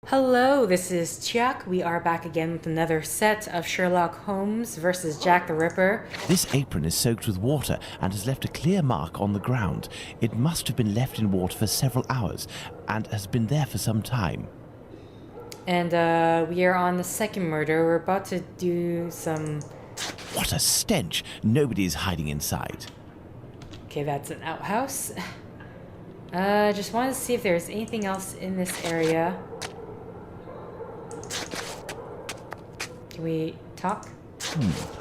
Hello, this is Chiak. We are back again with another set of Sherlock Holmes versus Jack the Ripper. This apron is soaked with water and has left a clear mark on the ground. It must have been left in water for several hours and has been there for some time. And we are on the second murder. We're about to do some... What a stench! Nobody is hiding inside. Okay, that's an outhouse. Just wanted to see if there's anything else in this area. Can we talk?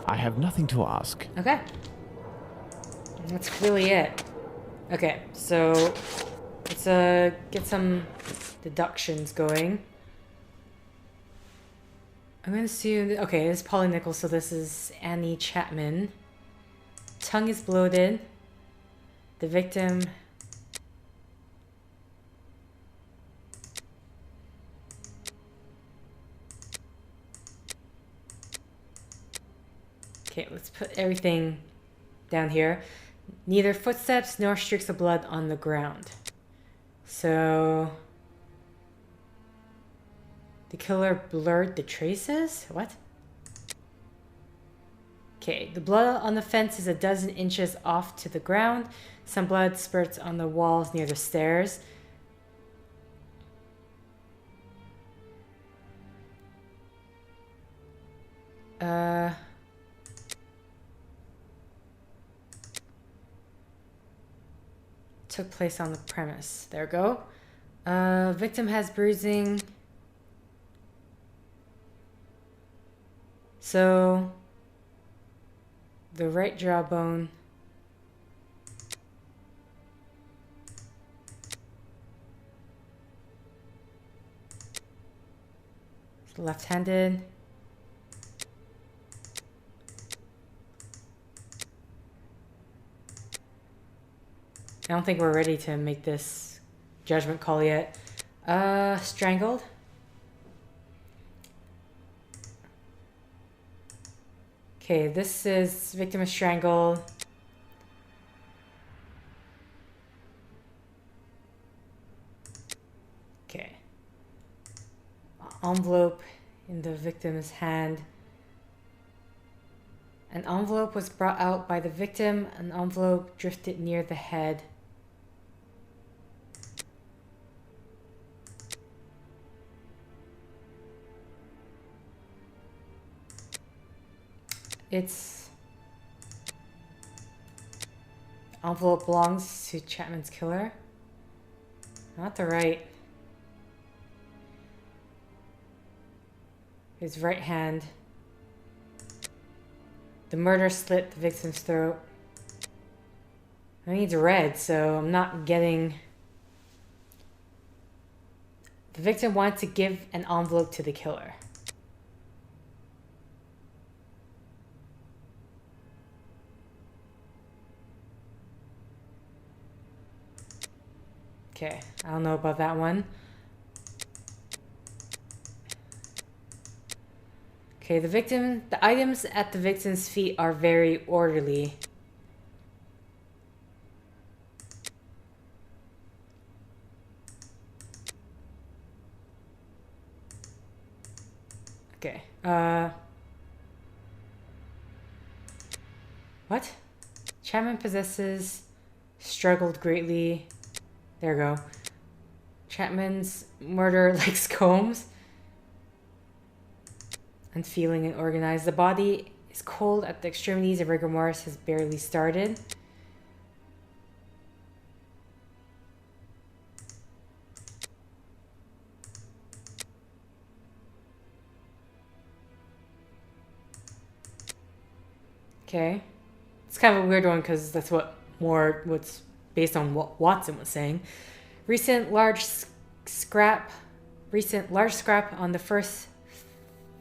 I have nothing to ask. Okay. That's really it. Okay, so let's get some deductions going. I'm gonna assume that, okay, this is Polly Nichols, so this is Annie Chapman. Tongue is bloated. The victim... Okay, let's put everything down here. Neither footsteps nor streaks of blood on the ground. So... the killer blurred the traces? What? Okay, the blood on the fence is a dozen inches off to the ground. Some blood spurts on the walls near the stairs. Took place on the premise. There we go. Victim has bruising. So, the right jawbone. Left-handed. I don't think we're ready to make this judgment call yet. Strangled. Okay, this is victim is strangled. Okay. Envelope in the victim's hand. An envelope was brought out by the victim. An envelope drifted near the head. Its envelope belongs to Chapman's killer. Not the right. His right hand. The murder slit the victim's throat. I need red, so I'm not getting... The victim wanted to give an envelope to the killer. Okay, I don't know about that one. Okay, the items at the victim's feet are very orderly. Okay, what? Chapman possesses, struggled greatly. There we go. Chapman's murder likes Combs. Unfeeling and organized. The body is cold at the extremities and rigor mortis has barely started. Okay. It's kind of a weird one because that's what's based on what Watson was saying. Recent large scrap on the first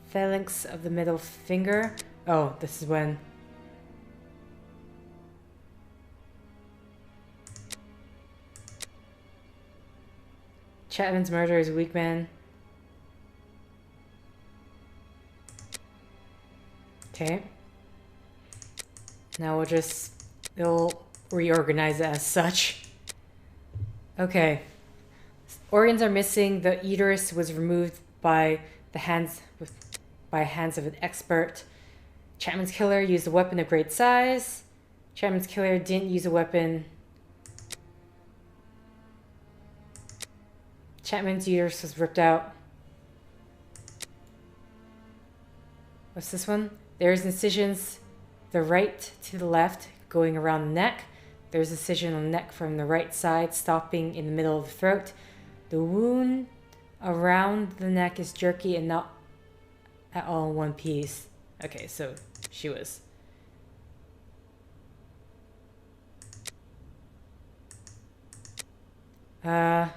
phalanx of the middle finger. Oh, this is when... Chapman's murder is a weak man. Okay. Now it'll reorganize it as such. Okay. Organs are missing. The uterus was removed by hands of an expert. Chapman's killer used a weapon of great size. Chapman's killer didn't use a weapon. Chapman's uterus was ripped out. What's this one? There's incisions the right to the left going around the neck. There's incision on the neck from the right side stopping in the middle of the throat. The wound around the neck is jerky and not at all in one piece. Okay, so she was... I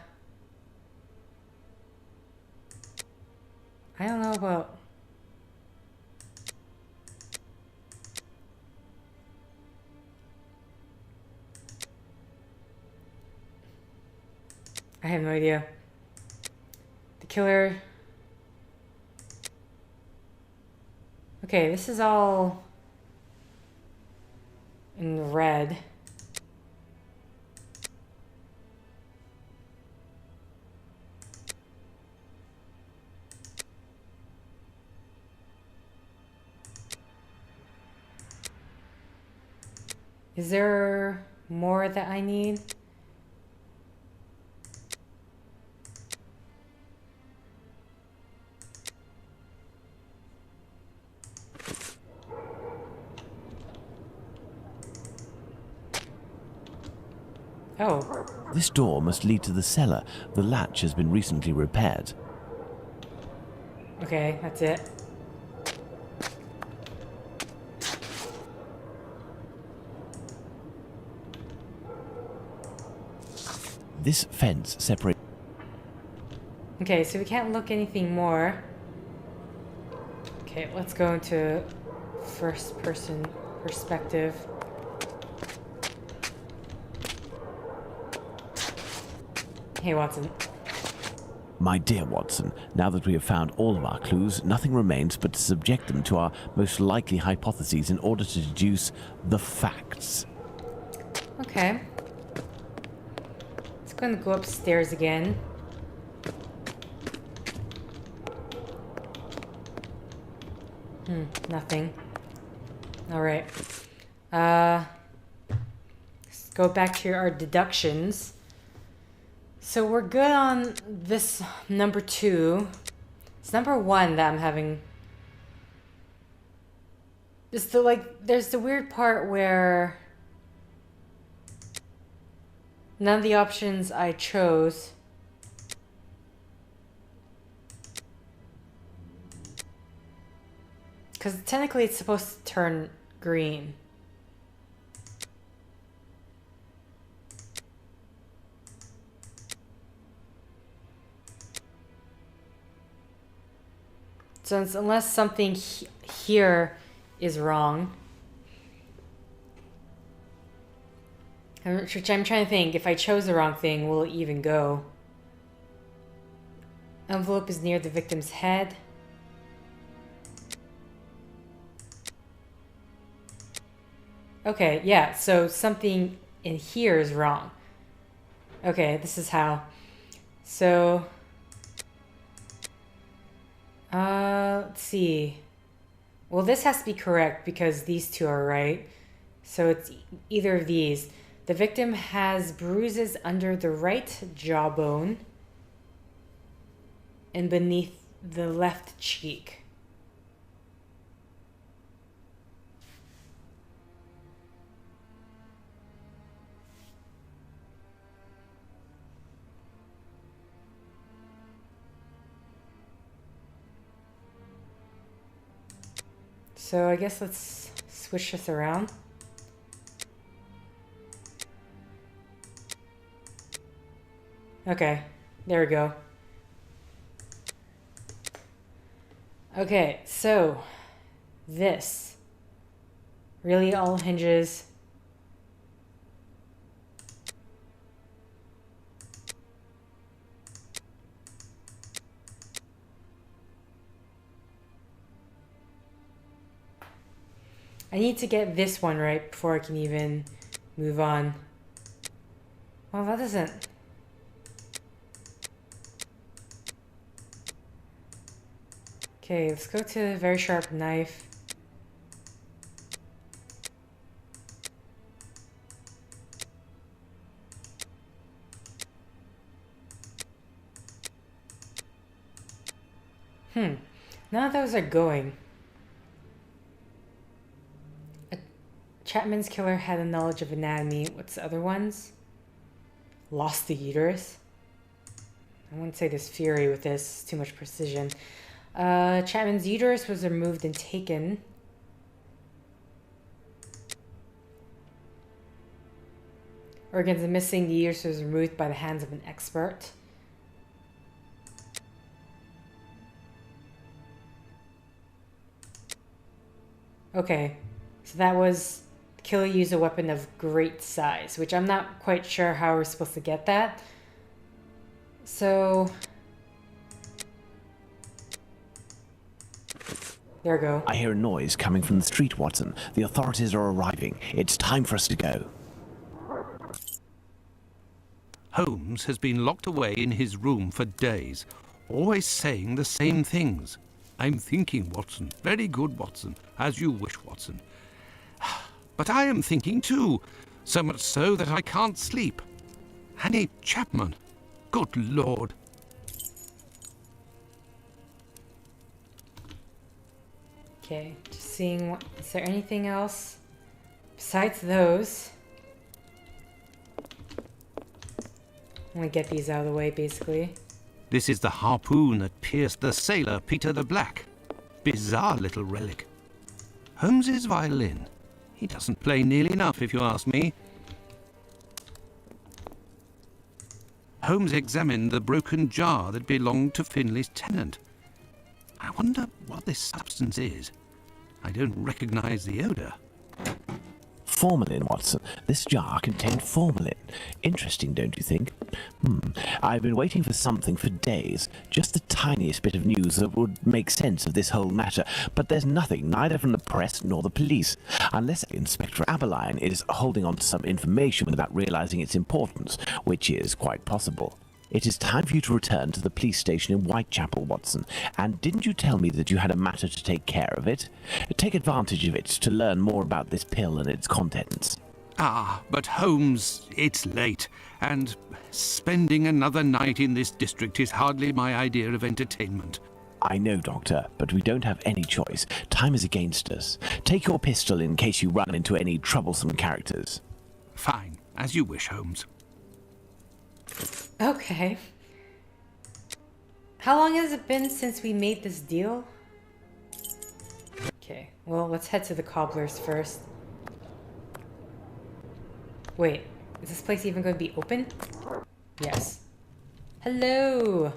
don't know about... I have no idea. The killer... Okay, this is all in red. Is there more that I need? Oh. This door must lead to the cellar. The latch has been recently repaired. Okay, that's it. This fence separates... Okay, so we can't look anything more. Okay, let's go into first person perspective. Hey, Watson. My dear Watson, now that we have found all of our clues, nothing remains but to subject them to our most likely hypotheses in order to deduce the facts. Okay. It's going to go upstairs again. Nothing. Alright. Let's go back to our deductions. So we're good on this number 2. It's number 1 that I'm having. There's the weird part where none of the options I chose because technically it's supposed to turn green. So unless something here is wrong, which I'm trying to think, if I chose the wrong thing, will it even go? Envelope is near the victim's head. Okay, yeah, so something in here is wrong. Okay, this is how. So... let's see. Well, this has to be correct because these two are right. So it's either of these. The victim has bruises under the right jawbone and beneath the left cheek. So I guess let's switch this around. Okay, there we go. Okay, so this really all hinges I need to get this one right before I can even move on. Well, that doesn't... Okay, let's go to the very sharp knife. None of those are going. Chapman's killer had a knowledge of anatomy. What's the other ones? Lost the uterus. I wouldn't say there's fury with this. Too much precision. Chapman's uterus was removed and taken. Organs are missing. The uterus was removed by the hands of an expert. Okay, so that was the killer used a weapon of great size, which I'm not quite sure how we're supposed to get that. So there we go. I hear a noise coming from the street, Watson. The authorities are arriving. It's time for us to go. Holmes has been locked away in his room for days, always saying the same things. I'm thinking, Watson. Very good, Watson. As you wish, Watson. But I am thinking too, so much so that I can't sleep. Annie Chapman. Good Lord. Okay, just seeing what, is there anything else besides those? I'm gonna get these out of the way, basically. This is the harpoon that pierced the sailor Peter the Black. Bizarre little relic. Holmes's violin. He doesn't play nearly enough, if you ask me. Holmes examined the broken jar that belonged to Finley's tenant. I wonder what this substance is. I don't recognize the odor. Formalin, Watson. This jar contained formalin. Interesting, don't you think? I've been waiting for something for days. Just the tiniest bit of news that would make sense of this whole matter. But there's nothing, neither from the press nor the police. Unless Inspector Aberline is holding on to some information without realizing its importance, which is quite possible. It is time for you to return to the police station in Whitechapel, Watson. And didn't you tell me that you had a matter to take care of it? Take advantage of it to learn more about this pill and its contents. Ah, but Holmes, it's late, and spending another night in this district is hardly my idea of entertainment. I know, Doctor, but we don't have any choice. Time is against us. Take your pistol in case you run into any troublesome characters. Fine, as you wish, Holmes. Okay. How long has it been since we made this deal? Okay, well, let's head to the cobbler's first. Wait, is this place even going to be open? Yes. Hello!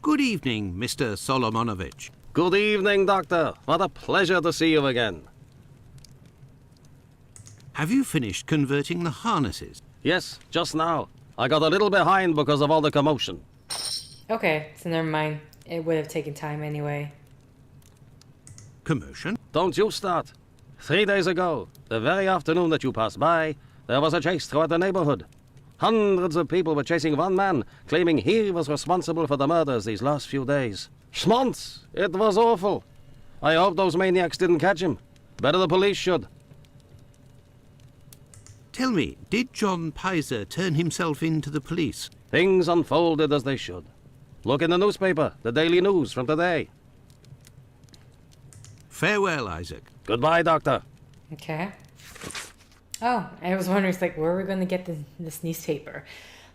Good evening, Mr. Solomonovich. Good evening, Doctor. What a pleasure to see you again. Have you finished converting the harnesses? Yes, just now. I got a little behind because of all the commotion. Okay, so never mind. It would have taken time anyway. Commotion? Don't you start. 3 days ago, the very afternoon that you passed by, there was a chase throughout the neighborhood. Hundreds of people were chasing one man, claiming he was responsible for the murders these last few days. Schmonz! It was awful. I hope those maniacs didn't catch him. Better the police should. Tell me, did John Pizer turn himself in to the police? Things unfolded as they should. Look in the newspaper, the Daily News from today. Farewell, Isaac. Goodbye, Doctor. Okay. Oh, I was wondering, it's like, where are we going to get this newspaper?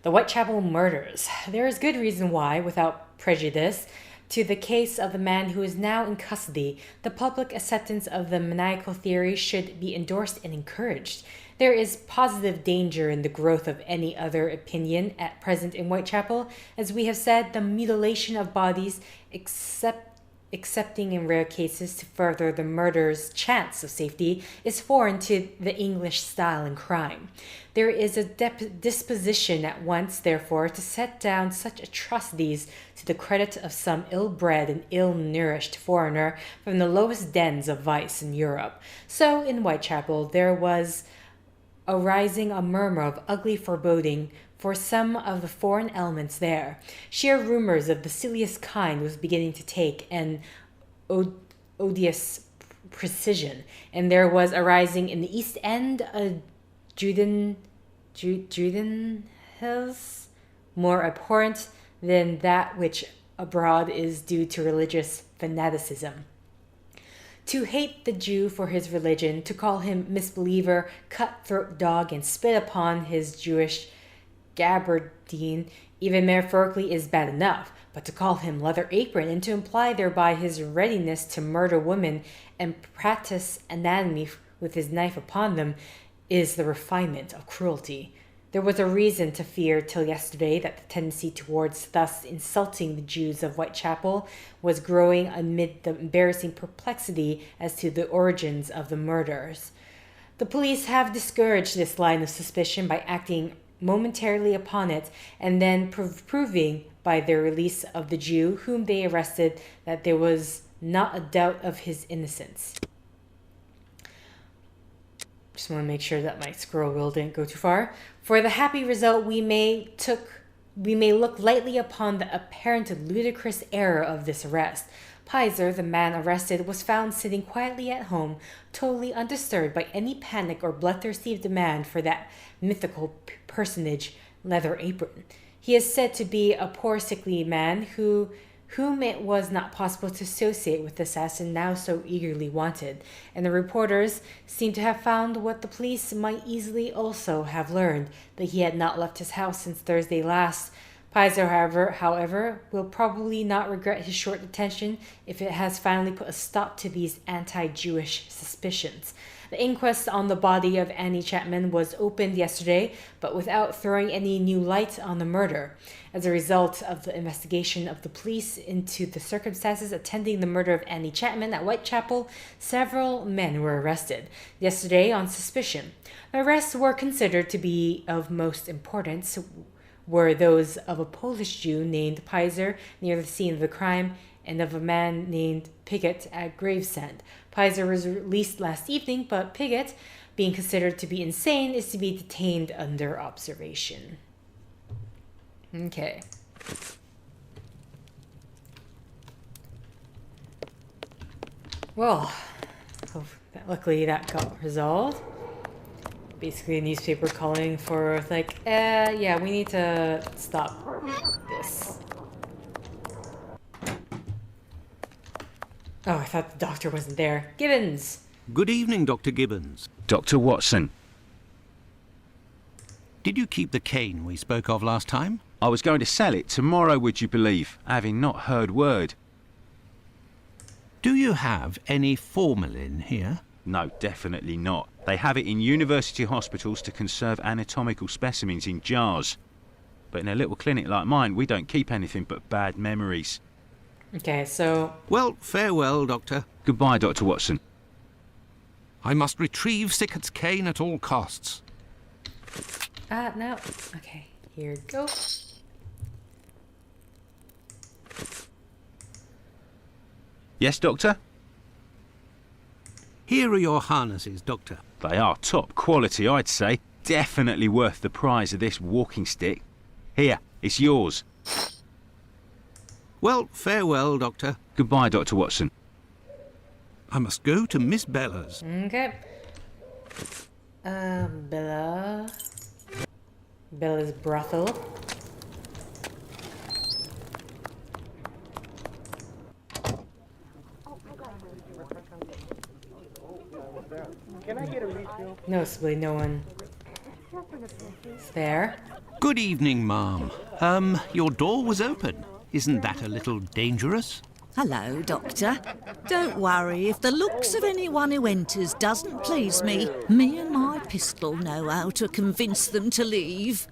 The Whitechapel murders. There is good reason why, without prejudice, to the case of the man who is now in custody, the public acceptance of the maniacal theory should be endorsed and encouraged. There is positive danger in the growth of any other opinion at present in Whitechapel. As we have said, the mutilation of bodies, excepting in rare cases to further the murderer's chance of safety, is foreign to the English style in crime. There is a disposition at once, therefore, to set down such atrocities to the credit of some ill-bred and ill-nourished foreigner from the lowest dens of vice in Europe. So, in Whitechapel, there was arising a murmur of ugly foreboding for some of the foreign elements there. Sheer rumors of the silliest kind was beginning to take an odious precision, and there was arising in the East End a Judenhills more abhorrent than that which abroad is due to religious fanaticism. To hate the Jew for his religion, to call him misbeliever, cutthroat dog, and spit upon his Jewish gabardine, even metaphorically, is bad enough, but to call him leather apron, and to imply thereby his readiness to murder women and practice anatomy with his knife upon them, is the refinement of cruelty. There was a reason to fear till yesterday that the tendency towards thus insulting the Jews of Whitechapel was growing amid the embarrassing perplexity as to the origins of the murders. The police have discouraged this line of suspicion by acting momentarily upon it, and then proving by their release of the Jew whom they arrested that there was not a doubt of his innocence. Just want to make sure that my scroll wheel didn't go too far. For the happy result, we may look lightly upon the apparent ludicrous error of this arrest. Pizer, the man arrested, was found sitting quietly at home, totally undisturbed by any panic or bloodthirsty demand for that mythical personage, Leather Apron. He is said to be a poor sickly man whom it was not possible to associate with the assassin now so eagerly wanted, and the reporters seem to have found what the police might easily also have learned, that he had not left his house since Thursday last. Pizer, however, will probably not regret his short detention if it has finally put a stop to these anti-Jewish suspicions. The inquest on the body of Annie Chapman was opened yesterday, but without throwing any new light on the murder. As a result of the investigation of the police into the circumstances attending the murder of Annie Chapman at Whitechapel, several men were arrested yesterday on suspicion. The arrests were considered to be of most importance were those of a Polish Jew named Pizer near the scene of the crime, and of a man named Piggott at Gravesend. Pizer was released last evening, but Piggott, being considered to be insane, is to be detained under observation. Okay. Well, luckily that got resolved. Basically a newspaper calling for, like, yeah, we need to stop this. Oh, I thought the doctor wasn't there. Gibbons! Good evening, Dr. Gibbons. Dr. Watson. Did you keep the cane we spoke of last time? I was going to sell it tomorrow, would you believe, having not heard word. Do you have any formalin here? No, definitely not. They have it in university hospitals to conserve anatomical specimens in jars. But in a little clinic like mine, we don't keep anything but bad memories. Okay, so... Well, farewell, Doctor. Goodbye, Dr. Watson. I must retrieve Sickert's cane at all costs. No. Okay, here we go. Yes, Doctor? Here are your harnesses, Doctor. They are top quality, I'd say. Definitely worth the price of this walking stick. Here, it's yours. Well, farewell, Doctor. Goodbye, Dr. Watson. I must go to Miss Bella's. Okay. Bella's brothel. Can I get a refill? Noticeably, no one is there. Good evening, ma'am. Your door was open. Isn't that a little dangerous? Hello, Doctor. Don't worry if the looks of anyone who enters doesn't please me. Me and my pistol know how to convince them to leave.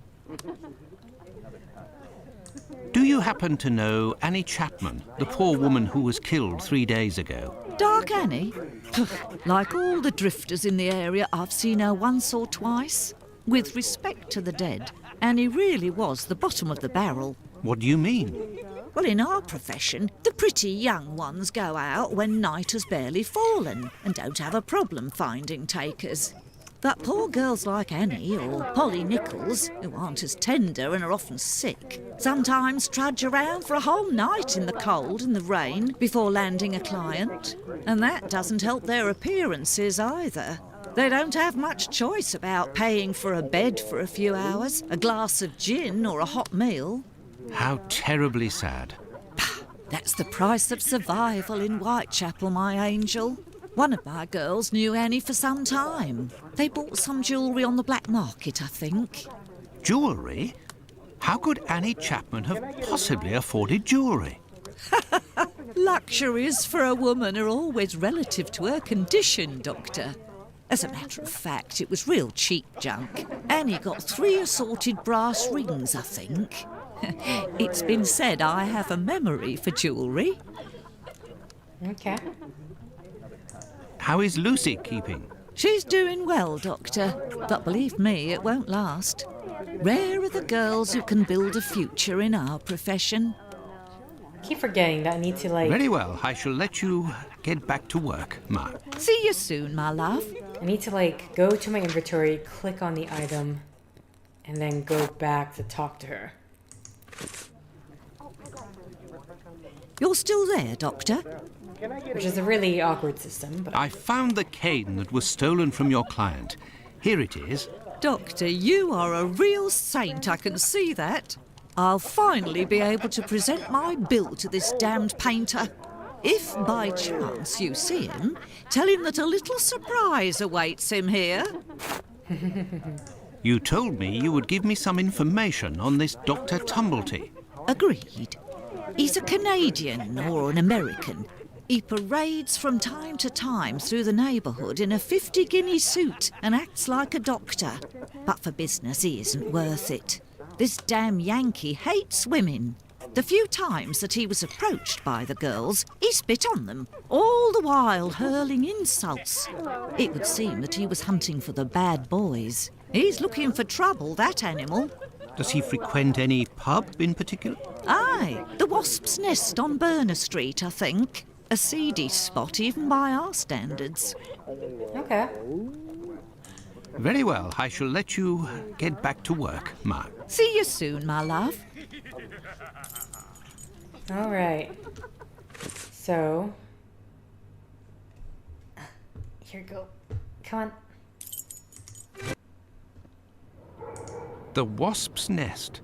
Do you happen to know Annie Chapman, the poor woman who was killed 3 days ago? Dark Annie? Like all the drifters in the area, I've seen her once or twice. With respect to the dead, Annie really was the bottom of the barrel. What do you mean? Well, in our profession, the pretty young ones go out when night has barely fallen and don't have a problem finding takers. But poor girls like Annie or Polly Nichols, who aren't as tender and are often sick, sometimes trudge around for a whole night in the cold and the rain before landing a client. And that doesn't help their appearances either. They don't have much choice about paying for a bed for a few hours, a glass of gin or a hot meal. How terribly sad. That's the price of survival in Whitechapel, my angel. One of my girls knew Annie for some time. They bought some jewellery on the black market, I think. Jewellery? How could Annie Chapman have possibly afforded jewellery? Luxuries for a woman are always relative to her condition, Doctor. As a matter of fact, it was real cheap junk. Annie got 3 assorted brass rings, I think. It's been said I have a memory for jewellery. Okay. How is Lucy keeping? She's doing well, Doctor, but believe me, it won't last. Rare are the girls who can build a future in our profession. I keep forgetting that I need to, like... Very well, I shall let you get back to work, Ma. See you soon, my love. I need to, like, go to my inventory, click on the item, and then go back to talk to her. You're still there, Doctor? Which is a really awkward system, but... I found the cane that was stolen from your client. Here it is. Doctor, you are a real saint, I can see that. I'll finally be able to present my bill to this damned painter. If by chance you see him, tell him that a little surprise awaits him here. You told me you would give me some information on this Dr. Tumblety. Agreed. He's a Canadian or an American. He parades from time to time through the neighbourhood in a 50-guinea suit and acts like a doctor. But for business, he isn't worth it. This damn Yankee hates women. The few times that he was approached by the girls, he spit on them, all the while hurling insults. It would seem that he was hunting for the bad boys. He's looking for trouble, that animal. Does he frequent any pub in particular? Aye, the Wasp's Nest on Burner Street, I think. A seedy spot even by our standards. Okay. Very well, I shall let you get back to work, Ma. See you soon, my love. All right. So... Here you go. Come on. The Wasp's Nest.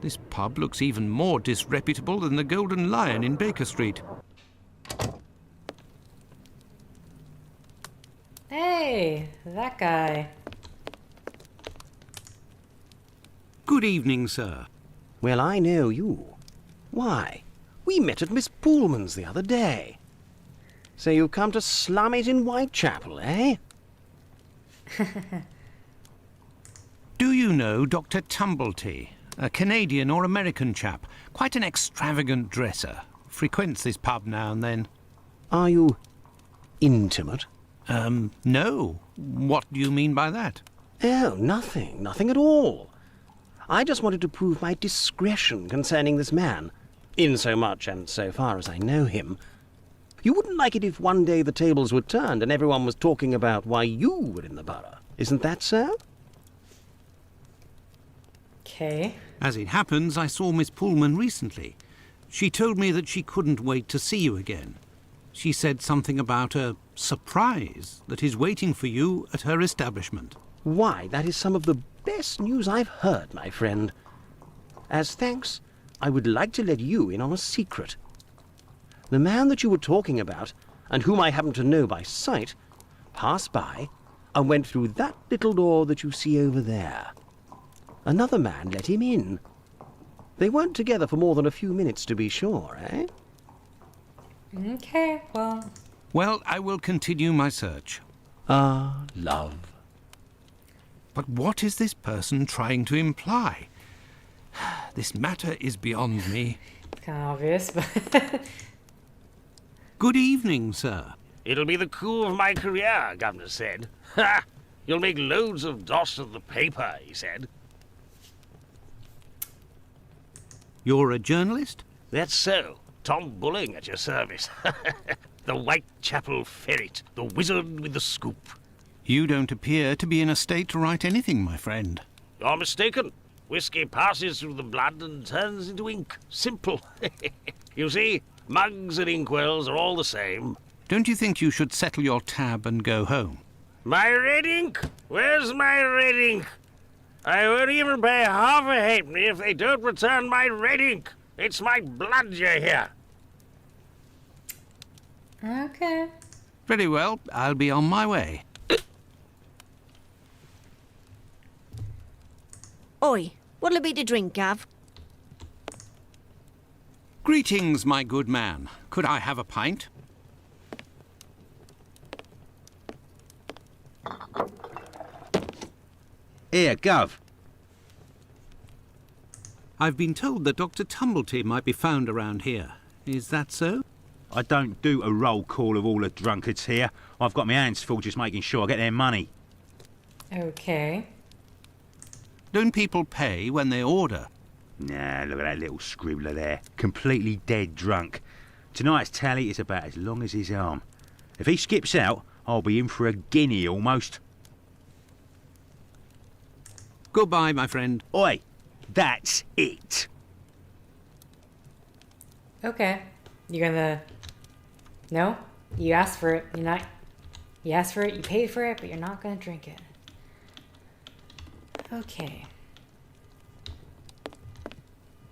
This pub looks even more disreputable than the Golden Lion in Baker Street. Hey, that guy. Good evening, sir. Well, I know you. Why, we met at Miss Poolman's the other day. So you've come to slum it in Whitechapel, eh? Do you know Dr. Tumblety, a Canadian or American chap? Quite an extravagant dresser. Frequents this pub now and then. Are you intimate? No. What do you mean by that? Oh, nothing. Nothing at all. I just wanted to prove my discretion concerning this man, insomuch and so far as I know him. You wouldn't like it if one day the tables were turned and everyone was talking about why you were in the borough. Isn't that so? Okay. As it happens, I saw Miss Pullman recently. She told me that she couldn't wait to see you again. She said something about a surprise that is waiting for you at her establishment. Why, that is some of the best news I've heard, my friend. As thanks, I would like to let you in on a secret. The man that you were talking about, and whom I happen to know by sight, passed by and went through that little door that you see over there. Another man let him in. They weren't together for more than a few minutes, to be sure, eh? Okay, well... Well, I will continue my search. Ah, love. But what is this person trying to imply? This matter is beyond me. It's kind of obvious, but... Good evening, sir. It'll be the coup of my career, Governor said. Ha! You'll make loads of doss of the paper, he said. You're a journalist? That's so. Tom Bulling at your service. The Whitechapel ferret, the wizard with the scoop. You don't appear to be in a state to write anything, my friend. You're mistaken. Whiskey passes through the blood and turns into ink. Simple. You see, mugs and inkwells are all the same. Don't you think you should settle your tab and go home? My red ink? Where's my red ink? I won't even pay half a halfpenny if they don't return my red ink. It's my blood you hear. Okay. Very well, I'll be on my way. Oi, what'll it be to drink, Gav? Greetings, my good man. Could I have a pint? Here, Gov. I've been told that Dr. Tumblety might be found around here. Is that so? I don't do a roll call of all the drunkards here. I've got my hands full just making sure I get their money. Okay. Don't people pay when they order? Nah, look at that little scribbler there. Completely dead drunk. Tonight's tally is about as long as his arm. If he skips out, I'll be in for a guinea almost. Goodbye, my friend. Oi, that's it. Okay. You're gonna... No? You asked for it. You're not... You asked for it, you paid for it, but you're not gonna drink it. Okay.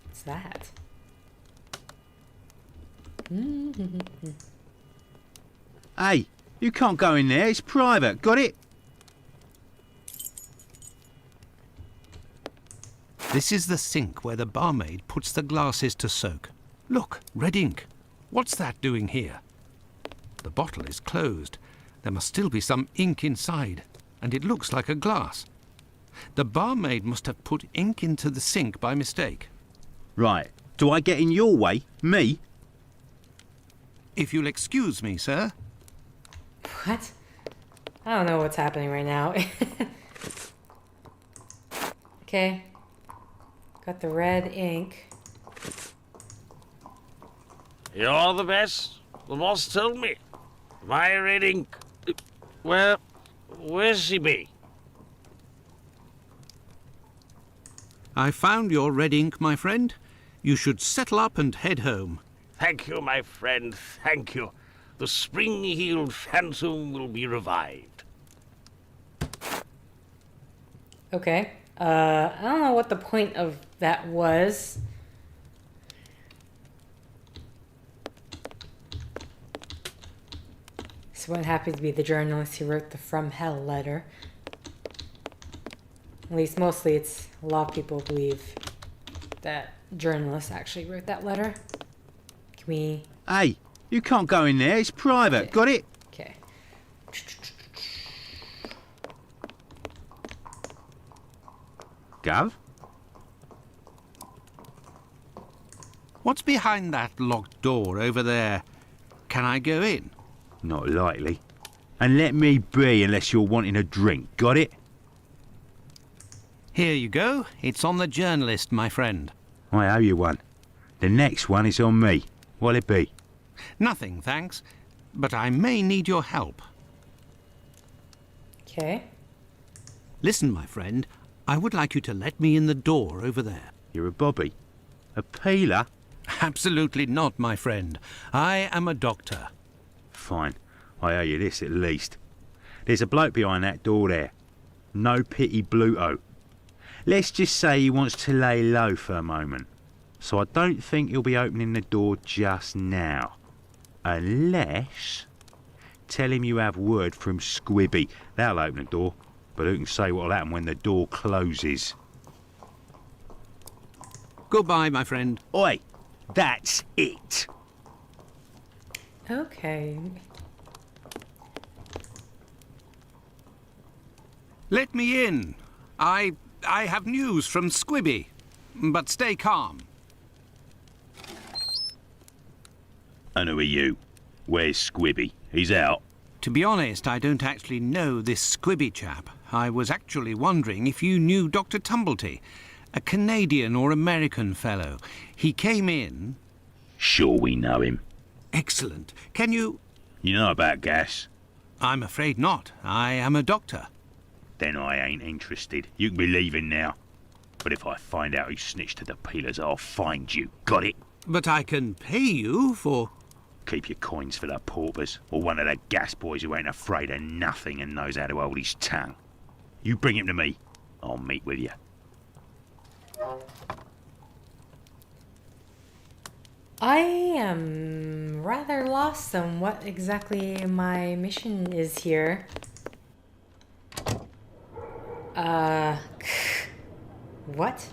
What's that? Hey, you can't go in there. It's private. Got it? This is the sink where the barmaid puts the glasses to soak. Look, red ink. What's that doing here? The bottle is closed. There must still be some ink inside, and it looks like a glass. The barmaid must have put ink into the sink by mistake. Right. Do I get in your way? Me? If you'll excuse me, sir. What? I don't know what's happening right now. Okay. Got the red ink. You're the best. The boss told me. My red ink. Well, where's she be? I found your red ink, my friend. You should settle up and head home. Thank you, my friend, thank you. The spring-heeled phantom will be revived. Okay. I don't know what the point of that was. This one happened to be the journalist who wrote the From Hell letter. At least mostly it's a lot of people believe that journalist actually wrote that letter. Can we... Hey, you can't go in there. It's private. Okay. Got it? Okay. Gov? What's behind that locked door over there? Can I go in? Not likely. And let me be unless you're wanting a drink. Got it? Here you go. It's on the journalist, my friend. I owe you one. The next one is on me. What'll it be? Nothing, thanks. But I may need your help. Okay. Listen, my friend. I would like you to let me in the door over there. You're a bobby? A peeler? Absolutely not, my friend. I am a doctor. Fine. I owe you this at least. There's a bloke behind that door there. No pity Bluto. Let's just say he wants to lay low for a moment. So I don't think he'll be opening the door just now. Unless... Tell him you have word from Squibby. They'll open the door. But who can say what'll happen when the door closes? Goodbye, my friend. Oi! That's it! Okay. Let me in. I have news from Squibby. But stay calm. And who are you? Where's Squibby? He's out. To be honest, I don't actually know this Squibby chap. I was actually wondering if you knew Dr. Tumblety, a Canadian or American fellow. He came in... Sure we know him. Excellent. Can you... You know about gas? I'm afraid not. I am a doctor. Then I ain't interested. You can be leaving now. But if I find out who snitched to the peelers, I'll find you. Got it? But I can pay you for... Keep your coins for the paupers, or one of the gas boys who ain't afraid of nothing and knows how to hold his tongue. You bring him to me. I'll meet with you. I am rather lost on what exactly my mission is here. What?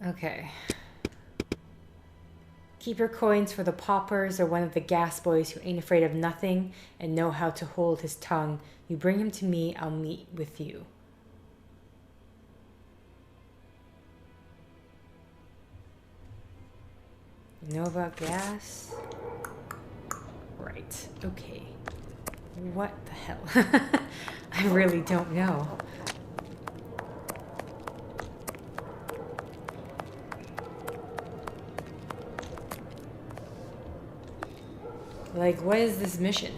Okay. Keep your coins for the paupers or one of the gas boys who ain't afraid of nothing and know how to hold his tongue. You bring him to me, I'll meet with you. You know about gas? Right, okay. What the hell? I really don't know. Like, what is this mission?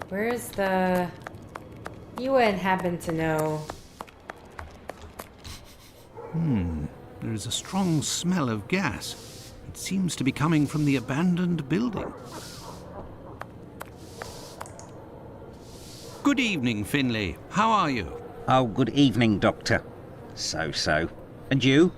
Where's the... You wouldn't happen to know. There is a strong smell of gas. It seems to be coming from the abandoned building. Good evening, Finlay. How are you? Oh, good evening, Doctor. So. And you?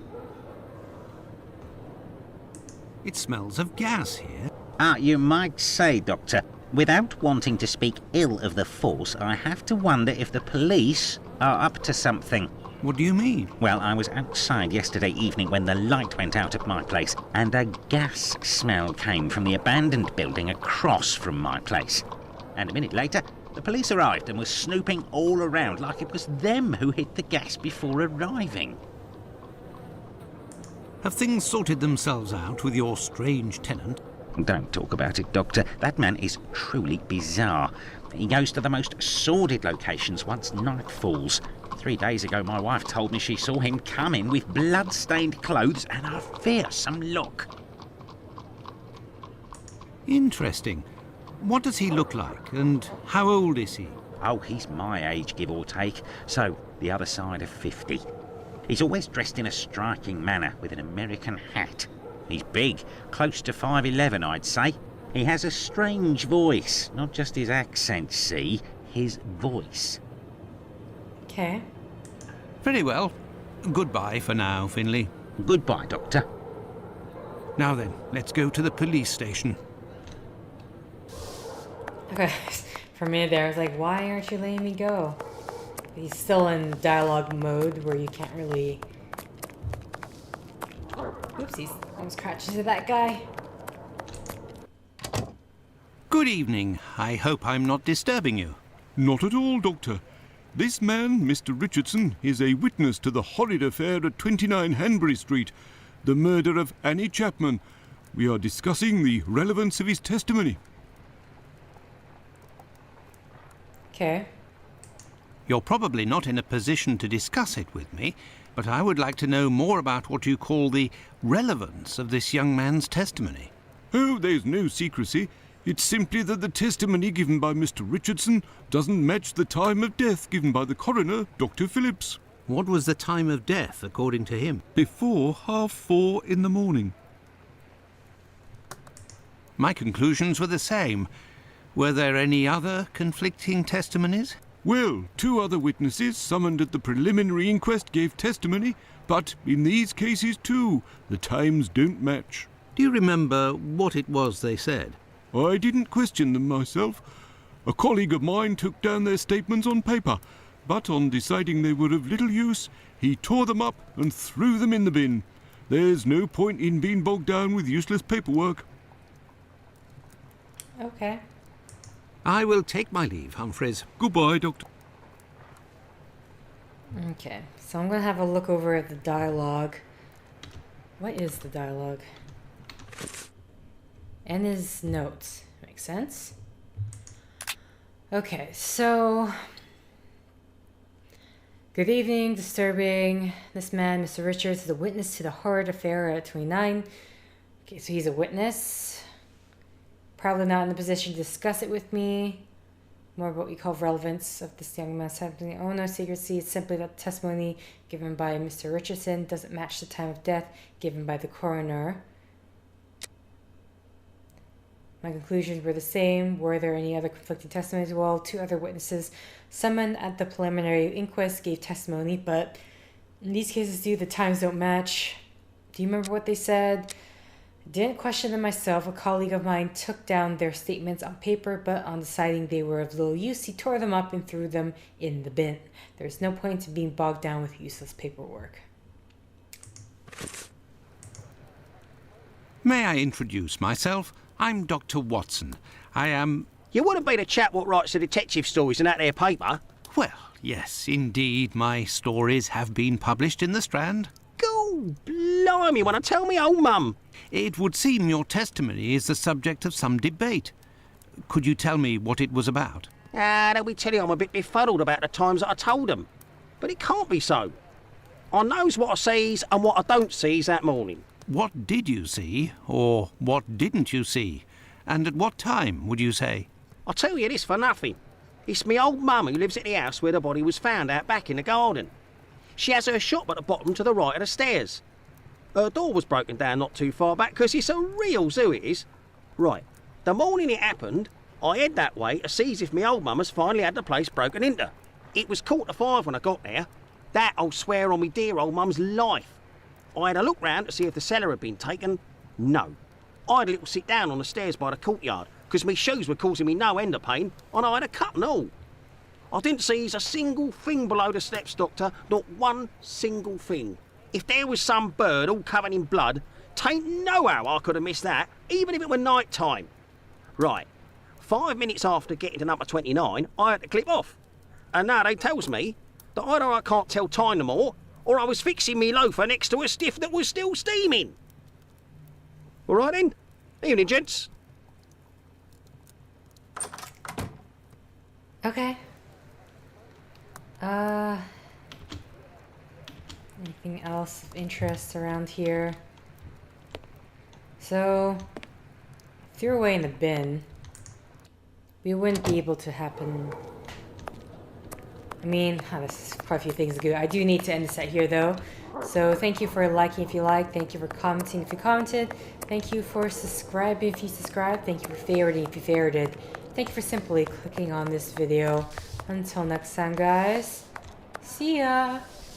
It smells of gas here. You might say, Doctor, without wanting to speak ill of the force, I have to wonder if the police are up to something. What do you mean? Well, I was outside yesterday evening when the light went out at my place, and a gas smell came from the abandoned building across from my place. And a minute later, the police arrived and were snooping all around like it was them who hit the gas before arriving. Have things sorted themselves out with your strange tenant? Don't talk about it, Doctor. That man is truly bizarre. He goes to the most sordid locations once night falls. 3 days ago, my wife told me she saw him come in with blood-stained clothes and a fearsome look. Interesting. What does he look like, and how old is he? Oh, he's my age, give or take, so the other side of 50. He's always dressed in a striking manner, with an American hat. He's big, close to 5'11", I'd say. He has a strange voice, not just his accent, see, his voice. Okay. Very well. Goodbye for now, Finlay. Goodbye, Doctor. Now then, let's go to the police station. Okay. For a minute there, I was like, why aren't you letting me go? He's still in dialogue mode where you can't really... Oopsies. Almost crashed into that guy. Good evening. I hope I'm not disturbing you. Not at all, Doctor. This man, Mr. Richardson, is a witness to the horrid affair at 29 Hanbury Street, the murder of Annie Chapman. We are discussing the relevance of his testimony. Okay. You're probably not in a position to discuss it with me, but I would like to know more about what you call the relevance of this young man's testimony. Oh, there's no secrecy. It's simply that the testimony given by Mr. Richardson doesn't match the time of death given by the coroner, Dr. Phillips. What was the time of death, according to him? Before 4:30 in the morning. My conclusions were the same. Were there any other conflicting testimonies? Well, 2 other witnesses summoned at the preliminary inquest gave testimony, but in these cases too, the times don't match. Do you remember what it was they said? I didn't question them myself. A colleague of mine took down their statements on paper, but on deciding they were of little use, he tore them up and threw them in the bin. There's no point in being bogged down with useless paperwork. Okay. I will take my leave, Humphreys. Goodbye, Doctor. Okay. So I'm going to have a look over at the dialogue. What is the dialogue? And his notes. Makes sense? Okay, so... Good evening. Disturbing. This man, Mr. Richards, is a witness to the horrid affair at 29. Okay, so he's a witness. Probably not in a position to discuss it with me. More of what we call relevance of this young man's testimony. Oh, no secrecy. It's simply that the testimony given by Mr. Richardson doesn't match the time of death given by the coroner. My conclusions were the same. Were there any other conflicting testimonies? Well, 2 other witnesses summoned at the preliminary inquest gave testimony, but in these cases, the times don't match. Do you remember what they said? I didn't question them myself. A colleague of mine took down their statements on paper, but on deciding they were of little use, he tore them up and threw them in the bin. There's no point in being bogged down with useless paperwork. May I introduce myself? I'm Dr. Watson. I am... You wouldn't be the chap what writes the detective stories in that there paper? Well, yes, indeed, my stories have been published in the Strand. Go blimey, wanna tell me old mum? It would seem your testimony is the subject of some debate. Could you tell me what it was about? They'll be telling I'm a bit befuddled about the times that I told them. But it can't be so. I knows what I sees and what I don't sees that morning. What did you see, or what didn't you see? And at what time, would you say? I'll tell you this for nothing. It's me old mum who lives at the house where the body was found out back in the garden. She has her shop at the bottom to the right of the stairs. Her door was broken down not too far back because it's a real zoo it is. Right, the morning it happened, I head that way to see if me old mum has finally had the place broken into. It was 4:45 when I got there. That I'll swear on me dear old mum's life. I had a look round to see if the cellar had been taken. No. I had a little sit down on the stairs by the courtyard because me shoes were causing me no end of pain and I had a cut and all. I didn't seize a single thing below the steps, Doctor. Not one single thing. If there was some bird all covered in blood, tain't no how I could have missed that, even if it were night time. Right. 5 minutes after getting to number 29, I had to clip off. And now they tells me that either I can't tell time no more, or I was fixing me loafer next to a stiff that was still steaming. All right then. Evening, gents. Okay. Anything else of interest around here? So, threw away in the bin. We wouldn't be able to happen. I mean, there's quite a few things to do. I do need to end this at here though. So thank you for liking if you liked. Thank you for commenting if you commented. Thank you for subscribing if you subscribed. Thank you for favoriting if you favorited. Thank you for simply clicking on this video. Until next time, guys. See ya!